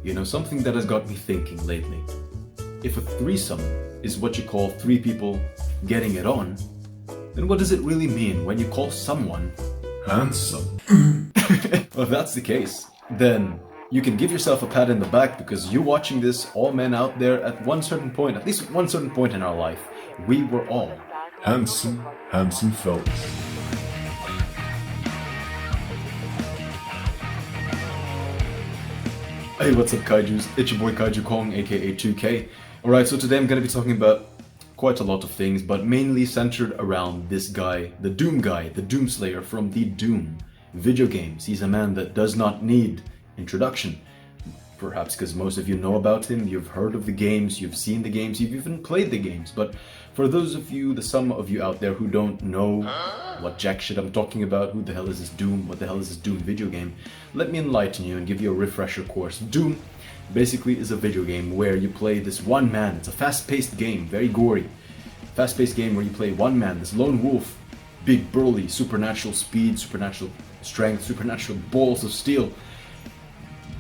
You know, something that has got me thinking lately. If a threesome is what you call three people getting it on, then what does it really mean when you call someone handsome? Well, if that's the case, then you can give yourself a pat in the back because you're watching this, all men out there, at one certain point, at least one certain point in our life, we were all handsome fellas. Hey, what's up, Kaijus? It's your boy Kaiju Kong, aka 2K. Alright, so today I'm gonna be talking about quite a lot of things, but mainly centered around this guy, the Doomslayer from the Doom video games. He's a man that does not need introduction. Perhaps because most of you know about him, you've heard of the games, you've seen the games, you've even played the games. But for those of you, some of you out there who don't know what jack shit I'm talking about, who the hell is this Doom, what the hell is this Doom video game, let me enlighten you and give you a refresher course. Doom basically is a video game where you play this one man. It's a fast-paced game, very gory. Fast-paced game where you play one man, this lone wolf, big burly, supernatural speed, supernatural strength, supernatural balls of steel.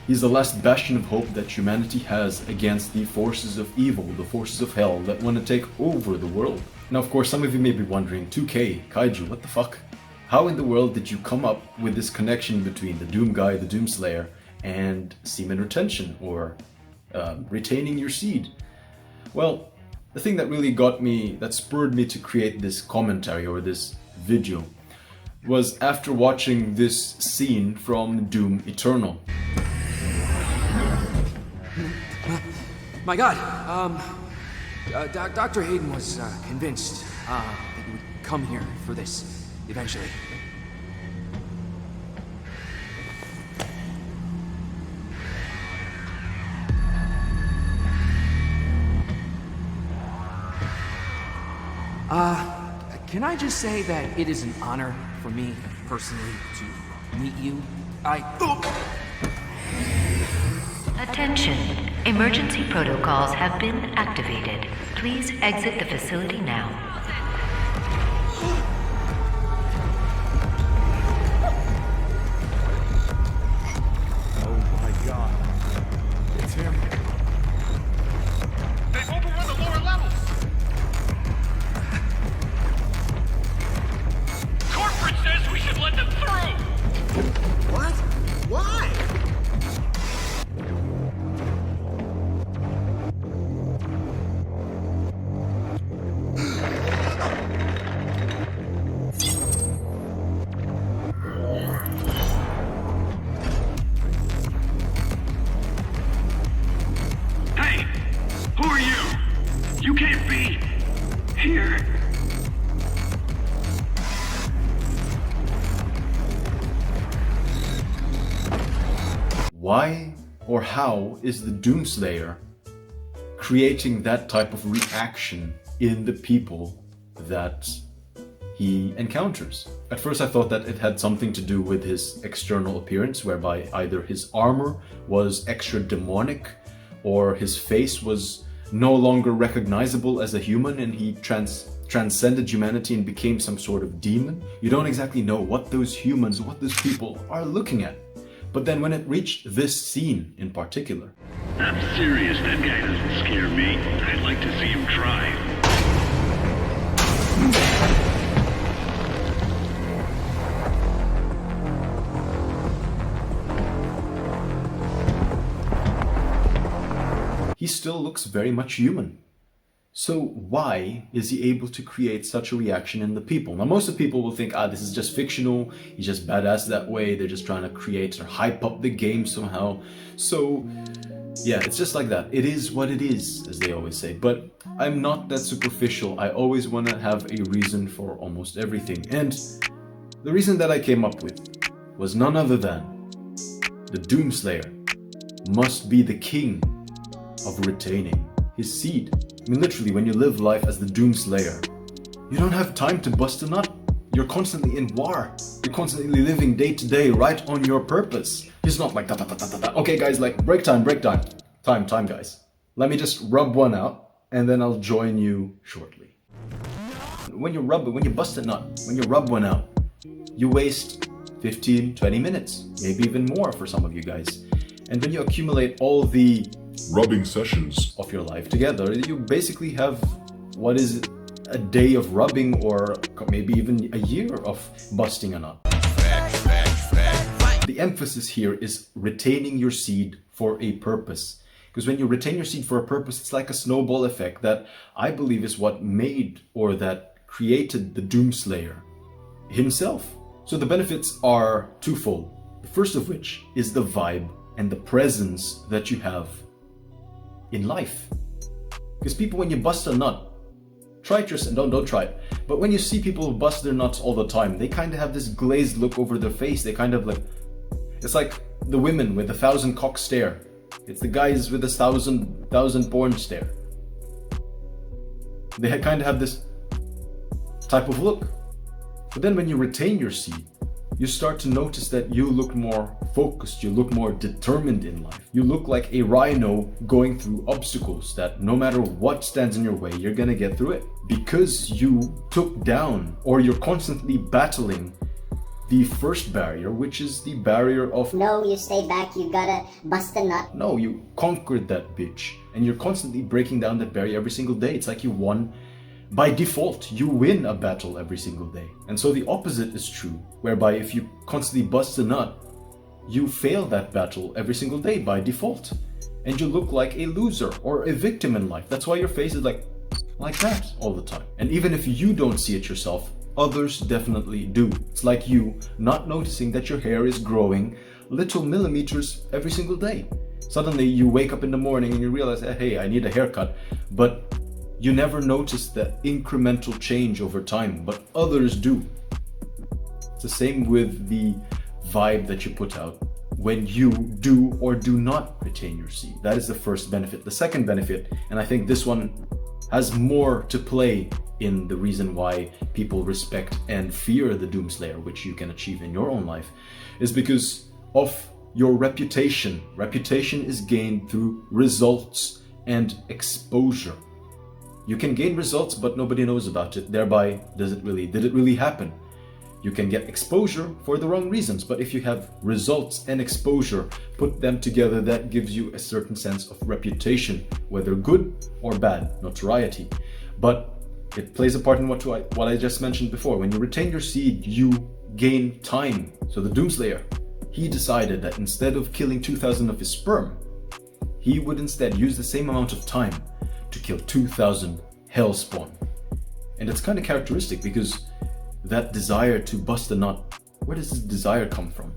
He's the last bastion of hope that humanity has against the forces of evil, the forces of hell that want to take over the world. Now, of course, some of you may be wondering, 2K, Kaiju, what the fuck? How in the world did you come up with this connection between the Doom guy, the Doomslayer, and semen retention, or retaining your seed? Well, the thing that really that spurred me to create this commentary or this video was after watching this scene from Doom Eternal. My God, Dr. Hayden was convinced that we would come here for this eventually. Can I just say that it is an honor for me personally to meet you? Attention. Emergency protocols have been activated. Please exit the facility now. Oh my God. It's him. They've overrun the lower levels! Corporate says we should let them through! What? Why? Hey! Who are you? You can't be here. Why or how is the Doomslayer creating that type of reaction in the people that he encounters? At first I thought that it had something to do with his external appearance, whereby either his armor was extra demonic or his face was no longer recognizable as a human and he transcended humanity and became some sort of demon. You don't exactly know what those humans, what those people are looking at. But then when it reached this scene in particular... I'm serious, that guy doesn't scare me. I'd like to see him try. He still looks very much human. So why is he able to create such a reaction in the people? Now, most of the people will think, this is just fictional, he's just badass that way, they're just trying to create or hype up the game somehow. So, yeah, it's just like that. It is what it is, as they always say. But I'm not that superficial. I always want to have a reason for almost everything. And the reason that I came up with was none other than the Doomslayer must be the king of retaining his seed. I mean, literally, when you live life as the Doomslayer, you don't have time to bust a nut. You're constantly in war. You're constantly living day to day right on your purpose. It's not like da. Okay, guys, like break time. Time, guys. Let me just rub one out, and then I'll join you shortly. When you bust a nut, when you rub one out, you waste 15, 20 minutes, maybe even more for some of you guys. And when you accumulate all the rubbing sessions of your life together, you basically have what is a day of rubbing, or maybe even a year of busting a nut. The emphasis here is retaining your seed for a purpose. Because when you retain your seed for a purpose, it's like a snowball effect that I believe is what made, or that created, the Doomslayer himself. So the benefits are twofold. The first of which is the vibe and the presence that you have in life. Because people, when you bust a nut, try it yourself, don't try it. But when you see people who bust their nuts all the time, they kind of have this glazed look over their face. They kind of like, it's like the women with the 1,000 cock stare. It's the guys with the 1,000 porn stare. They kind of have this type of look. But then when you retain your seed, you start to notice that you look more focused, you look more determined in life. You look like a rhino going through obstacles that no matter what stands in your way, you're gonna get through it. Because you took down, or you're constantly battling the first barrier, which is the barrier of no, you stay back, you gotta bust a nut. No, you conquered that bitch. And you're constantly breaking down that barrier every single day. It's like you won. By default, you win a battle every single day. And so the opposite is true, whereby if you constantly bust a nut, you fail that battle every single day by default. And you look like a loser or a victim in life. That's why your face is like that all the time. And even if you don't see it yourself, others definitely do. It's like you not noticing that your hair is growing little millimeters every single day. Suddenly you wake up in the morning and you realize, hey, I need a haircut. But you never notice the incremental change over time, but others do. It's the same with the vibe that you put out when you do or do not retain your seed. That is the first benefit. The second benefit, and I think this one has more to play in the reason why people respect and fear the Doomslayer, which you can achieve in your own life, is because of your reputation. Reputation is gained through results and exposure. You can gain results, but nobody knows about it. Thereby, did it really happen? You can get exposure for the wrong reasons, but if you have results and exposure, put them together, that gives you a certain sense of reputation, whether good or bad, notoriety. But it plays a part in what I just mentioned before. When you retain your seed, you gain time. So the Doomslayer, he decided that instead of killing 2,000 of his sperm, he would instead use the same amount of time to kill 2,000 hellspawn. And it's kind of characteristic, because that desire to bust a nut, where does this desire come from?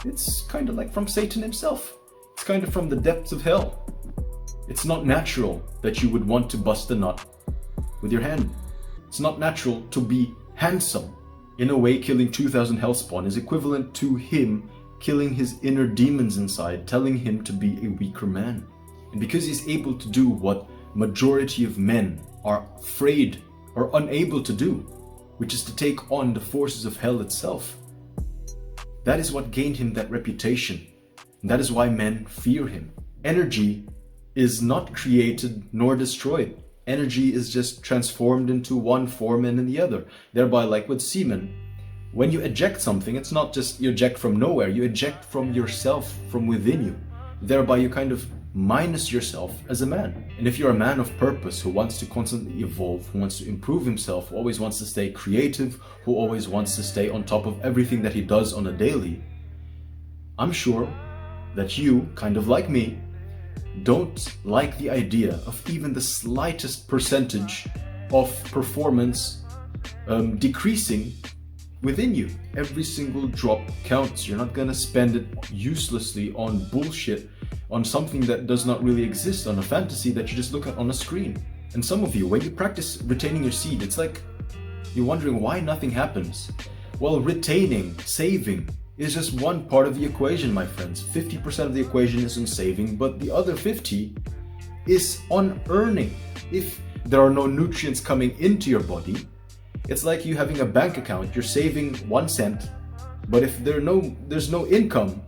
It's kind of like from Satan himself. It's kind of from the depths of hell. It's not natural that you would want to bust a nut with your hand. It's not natural to be handsome. In a way, killing 2,000 hellspawn is equivalent to him killing his inner demons inside, telling him to be a weaker man. And because he's able to do what majority of men are afraid or unable to do, which is to take on the forces of hell itself, that is what gained him that reputation. And that is why men fear him. Energy is not created nor destroyed. Energy is just transformed into one form and in the other. Thereby, like with semen, when you eject something, it's not just you eject from nowhere, you eject from yourself, from within you. Thereby you kind of minus yourself as a man. And if you're a man of purpose who wants to constantly evolve, who wants to improve himself, who always wants to stay creative, who always wants to stay on top of everything that he does on a daily, I'm sure that you, kind of like me, don't like the idea of even the slightest percentage of performance decreasing within you. Every single drop counts. You're not gonna spend it uselessly on bullshit, on something that does not really exist, on a fantasy that you just look at on a screen. And some of you, when you practice retaining your seed, it's like you're wondering why nothing happens. Well, retaining, saving, is just one part of the equation, my friends. 50% of the equation is on saving, but the other 50 is on earning. If there are no nutrients coming into your body, it's like you having a bank account. You're saving 1 cent, but if there's no income,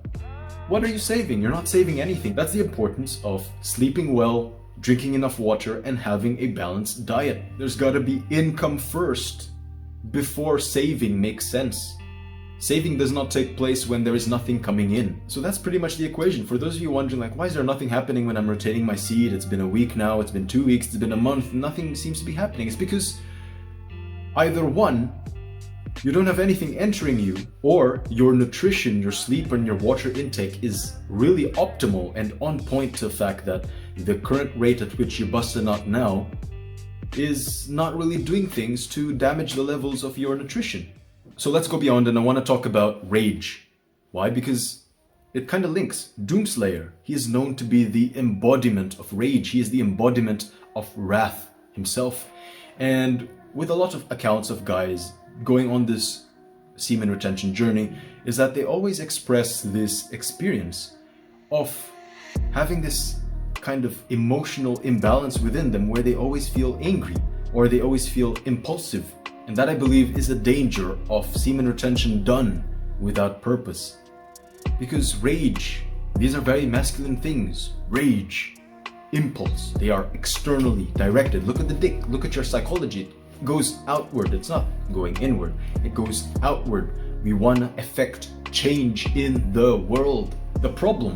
what are you saving? You're not saving anything. That's the importance of sleeping well, drinking enough water, and having a balanced diet. There's gotta be income first before saving makes sense. Saving does not take place when there is nothing coming in. So that's pretty much the equation. For those of you wondering, like, why is there nothing happening when I'm retaining my seed? It's been a week now, it's been 2 weeks, it's been a month, nothing seems to be happening. It's because either one, you don't have anything entering you, or your nutrition, your sleep, and your water intake is really optimal and on point to the fact that the current rate at which you bust a nut now is not really doing things to damage the levels of your nutrition. So let's go beyond, and I want to talk about rage. Why? Because it kind of links. Doomslayer, he is known to be the embodiment of rage. He is the embodiment of wrath himself. And with a lot of accounts of guys going on this semen retention journey, is that they always express this experience of having this kind of emotional imbalance within them where they always feel angry or they always feel impulsive. And that, I believe, is a danger of semen retention done without purpose. Because rage, these are very masculine things. Rage, impulse, they are externally directed. Look at the dick, look at your psychology. It goes outward, it's not going inward, it goes outward. We want to effect change in the world. The problem,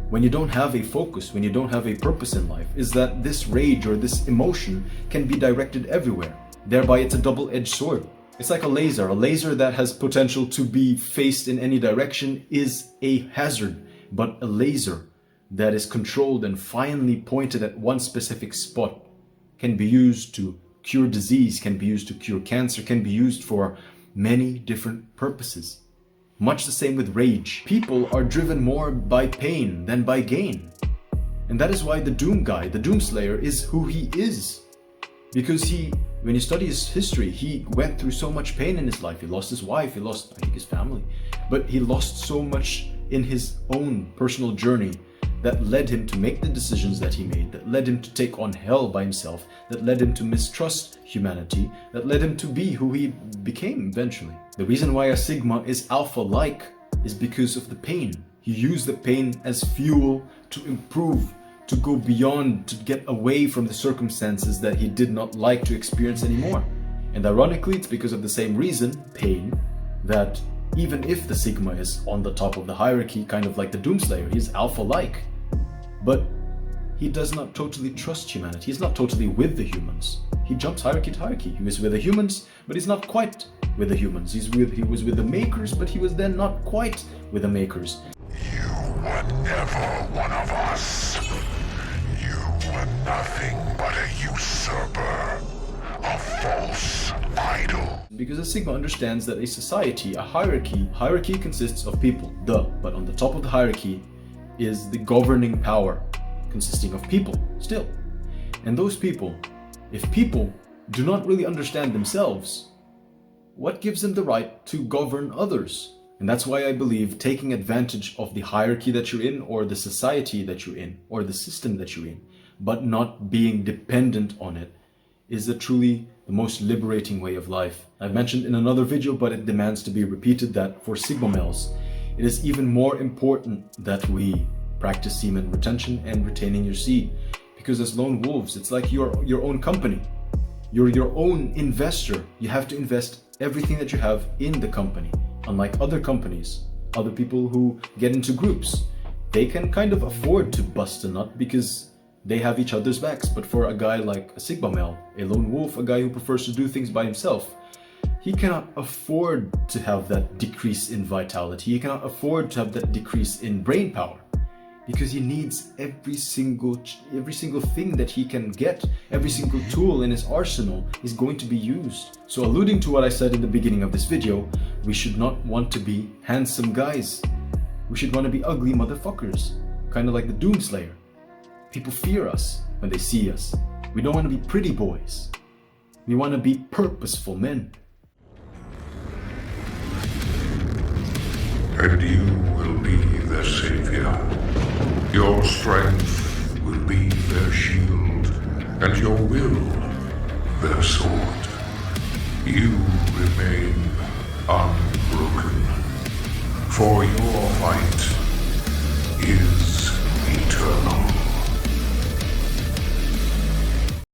when you don't have a focus, when you don't have a purpose in life, is that this rage or this emotion can be directed everywhere. Thereby, it's a double-edged sword. It's like a laser that has potential to be faced in any direction is a hazard, but a laser that is controlled and finely pointed at one specific spot can be used to cure disease, can be used to cure cancer, can be used for many different purposes. Much the same with rage. People are driven more by pain than by gain. And that is why the Doom guy, the Doomslayer, is who he is. Because when you study his history, he went through so much pain in his life. He lost his wife, he lost, I think, his family. But he lost so much in his own personal journey that led him to make the decisions that he made, that led him to take on hell by himself, that led him to mistrust humanity, that led him to be who he became eventually. The reason why a Sigma is alpha-like is because of the pain. He used the pain as fuel to improve, to go beyond, to get away from the circumstances that he did not like to experience anymore. And ironically, it's because of the same reason, pain, that even if the Sigma is on the top of the hierarchy, kind of like the Doomslayer, he's alpha-like, but he does not totally trust humanity. He's not totally with the humans. He jumps hierarchy to hierarchy. He was with the humans, but he's not quite with the humans. He was with the makers, but he was then not quite with the makers. You were never one of us. You were nothing but a usurper, a false idol. Because a Sigma understands that a society, a hierarchy consists of people, but on the top of the hierarchy is the governing power, consisting of people, still. And those people, if people do not really understand themselves, what gives them the right to govern others? And that's why I believe taking advantage of the hierarchy that you're in, or the society that you're in, or the system that you're in, but not being dependent on it, is truly the most liberating way of life. I've mentioned in another video, but it demands to be repeated, that for Sigma males, it is even more important that we practice semen retention and retaining your seed. Because as lone wolves, it's like your own company. You're your own investor. You have to invest everything that you have in the company. Unlike other companies, other people who get into groups, they can kind of afford to bust a nut because they have each other's backs. But for a guy like a Sigma male, a lone wolf, a guy who prefers to do things by himself, he cannot afford to have that decrease in vitality. He cannot afford to have that decrease in brain power, because he needs every single thing that he can get. Every single tool in his arsenal is going to be used. So alluding to what I said in the beginning of this video, we should not want to be handsome guys. We should want to be ugly motherfuckers, kind of like the Doomslayer. People fear us when they see us. We don't want to be pretty boys. We want to be purposeful men. And you will be their savior. Your strength will be their shield, and your will their sword. You remain unbroken, for your fight is eternal.